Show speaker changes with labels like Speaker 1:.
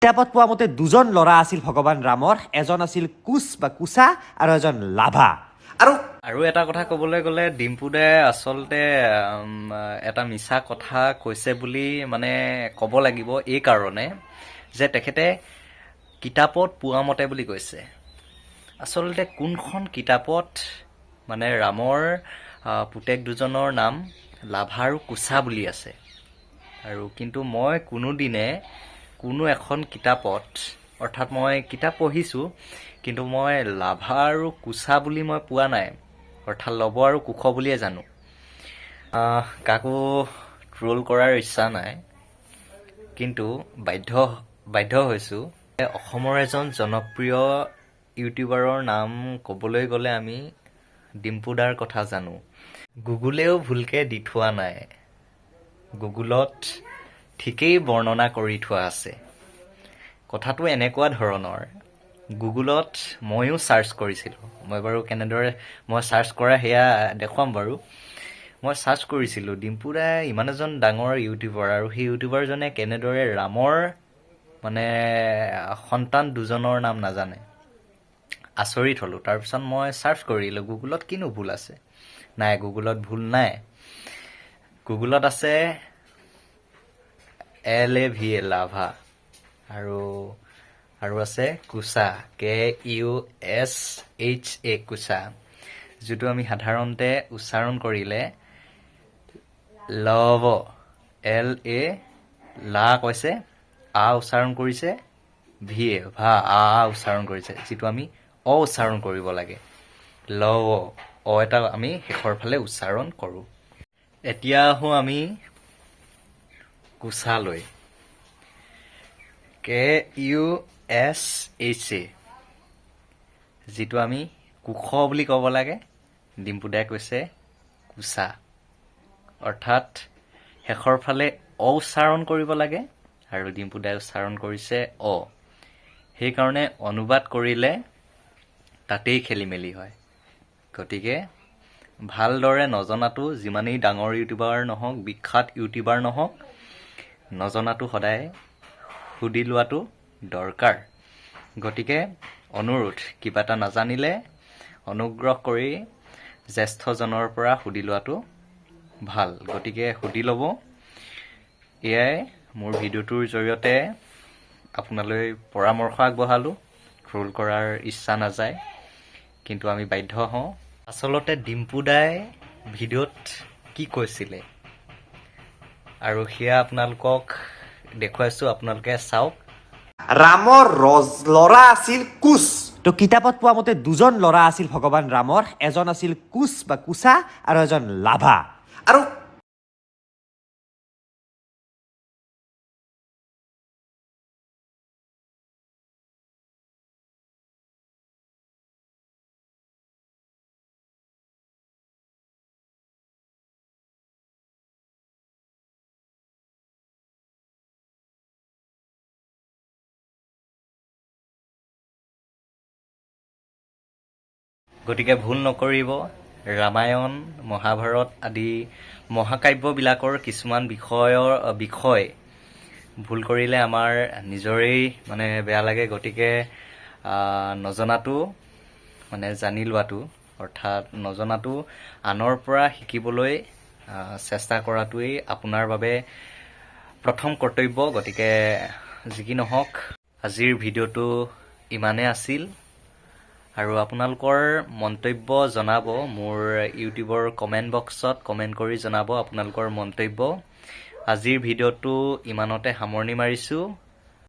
Speaker 1: কিতাপত পোৱা মতে দুজন ল'ৰা আছিল ভগৱান ৰামৰ, এজন আছিল কুচ বা কুচা আৰু এজন লাভা।
Speaker 2: আৰু এটা কথা ক'বলৈ গ'লে ডিম্পু দাই আচলতে এটা মিছা কথা কৈছে বুলি মানে ক'ব লাগিব এই কাৰণে যে তেখেতে কিতাপত পোৱা মতে বুলি কৈছে। আচলতে কোনখন কিতাপত মানে ৰামৰ পুতেক দুজনৰ নাম লাভা আৰু কুচা বুলি আছে। আৰু কিন্তু মই কোনোদিনে কোনো এখন কিতাপত, অৰ্থাৎ মই কিতাপ পঢ়িছোঁ কিন্তু মই লাভা আৰু কুচা বুলি মই পোৱা নাই, অৰ্থাৎ লৱ আৰু কুশ বুলিয়ে জানো। কাকো ট্ৰল কৰাৰ ইচ্ছা নাই, কিন্তু বাধ্য হৈছোঁ। অসমৰ এজন জনপ্ৰিয় ইউটিউবাৰৰ নাম ক'বলৈ গ'লে আমি ডিম্পু দাৰ কথা জানো। গুগলেও ভুলকৈ দি থোৱা নাই, গুগলত ঠিকেই বৰ্ণনা কৰি থোৱা আছে। কথাটো এনেকুৱা ধৰণৰ, গুগলত ময়ো ছাৰ্চ কৰিছিলোঁ। মই বাৰু কেনেদৰে মই ছাৰ্চ কৰা সেয়া দেখুৱাম বাৰু। মই ছাৰ্চ কৰিছিলোঁ ডিম্পু দাই ইমান এজন ডাঙৰ ইউটিউবাৰ, আৰু সেই ইউটিউবাৰজনে কেনেদৰে ৰামৰ মানে সন্তান দুজনৰ নাম নাজানে। আচৰিত হ'লোঁ। তাৰপিছত মই ছাৰ্চ কৰিলোঁ গুগলত কিনো ভুল আছে। নাই, গুগলত ভুল নাই। গুগলত আছে LAVA লাভা, আৰু আছে কুচা KUSHA কুচা, যিটো আমি সাধাৰণতে উচ্চাৰণ কৰিলে লৱ LA লা কৈছে, আ উচ্চাৰণ কৰিছে, VA ভা আ উচ্চাৰণ কৰিছে, যিটো আমি অ উচ্চাৰণ কৰিব লাগে। লৱ অ এটা আমি শেষৰ ফালে উচ্চাৰণ কৰোঁ। এতিয়া আহোঁ আমি কুচালৈ, KUSHA, যিটো আমি কুশ বুলি ক'ব লাগে। ডিম্পু দাই কৈছে কুচা, অৰ্থাৎ শেষৰ ফালে অ উচ্চাৰণ কৰিব লাগে, আৰু ডিম্পু দাই উচ্চাৰণ কৰিছে অ। সেইকাৰণে অনুবাদ কৰিলে তাতেই খেলি মেলি হয়। গতিকে ভালদৰে নজনাটো, যিমানেই ডাঙৰ ইউটিউবাৰ নহওক, বিখ্যাত ইউটিউবাৰ নহওক, নজনাটো সদায় সুধি লোৱাটো দৰকাৰ। গতিকে অনুৰোধ, কিবা এটা নাজানিলে অনুগ্ৰহ কৰি জ্যেষ্ঠজনৰ পৰা সুধি লোৱাটো ভাল। গতিকে সুধি ল'ব। এয়াই মোৰ ভিডিঅ'টোৰ জৰিয়তে আপোনালৈ পৰামৰ্শ আগবঢ়ালোঁ। ট্ৰল কৰাৰ ইচ্ছা নাযায়, কিন্তু আমি বাধ্য হওঁ। আচলতে ডিম্পু দাই ভিডিঅ'ত কি কৈছিলে, আৰু সেয়া আপোনালোকক দেখুৱাইছোঁ, আপোনালোকে চাওক।
Speaker 1: ৰামৰ ল'ৰা আছিল কুচ। তো কিতাপত পোৱা মতে দুজন ল'ৰা আছিল ভগৱান ৰামৰ, এজন আছিল কুচ বা কুচা আৰু এজন লাভা। আৰু
Speaker 2: গতিকে ভুল নকৰিব। ৰামায়ণ, মহাভাৰত আদি মহাকাব্যবিলাকৰ কিছুমান বিষয় ভুল কৰিলে আমাৰ নিজৰেই মানে বেয়া লাগে। গতিকে নজনাটো মানে জানি লোৱাটো, অৰ্থাৎ নজনাটো আনৰ পৰা শিকিবলৈ চেষ্টা কৰাটোৱেই আপোনাৰ বাবে প্ৰথম কৰ্তব্য। গতিকে যি কি নহওক, আজিৰ ভিডিঅ'টো ইমানেই আছিল, আৰু আপোনালোকৰ মন্তব্য জনাব মোৰ ইউটিউবৰ কমেণ্ট বক্সত, কমেণ্ট কৰি জনাব আপোনালোকৰ মন্তব্য। আজিৰ ভিডিঅ'টো ইমানতে সামৰণি মাৰিছোঁ।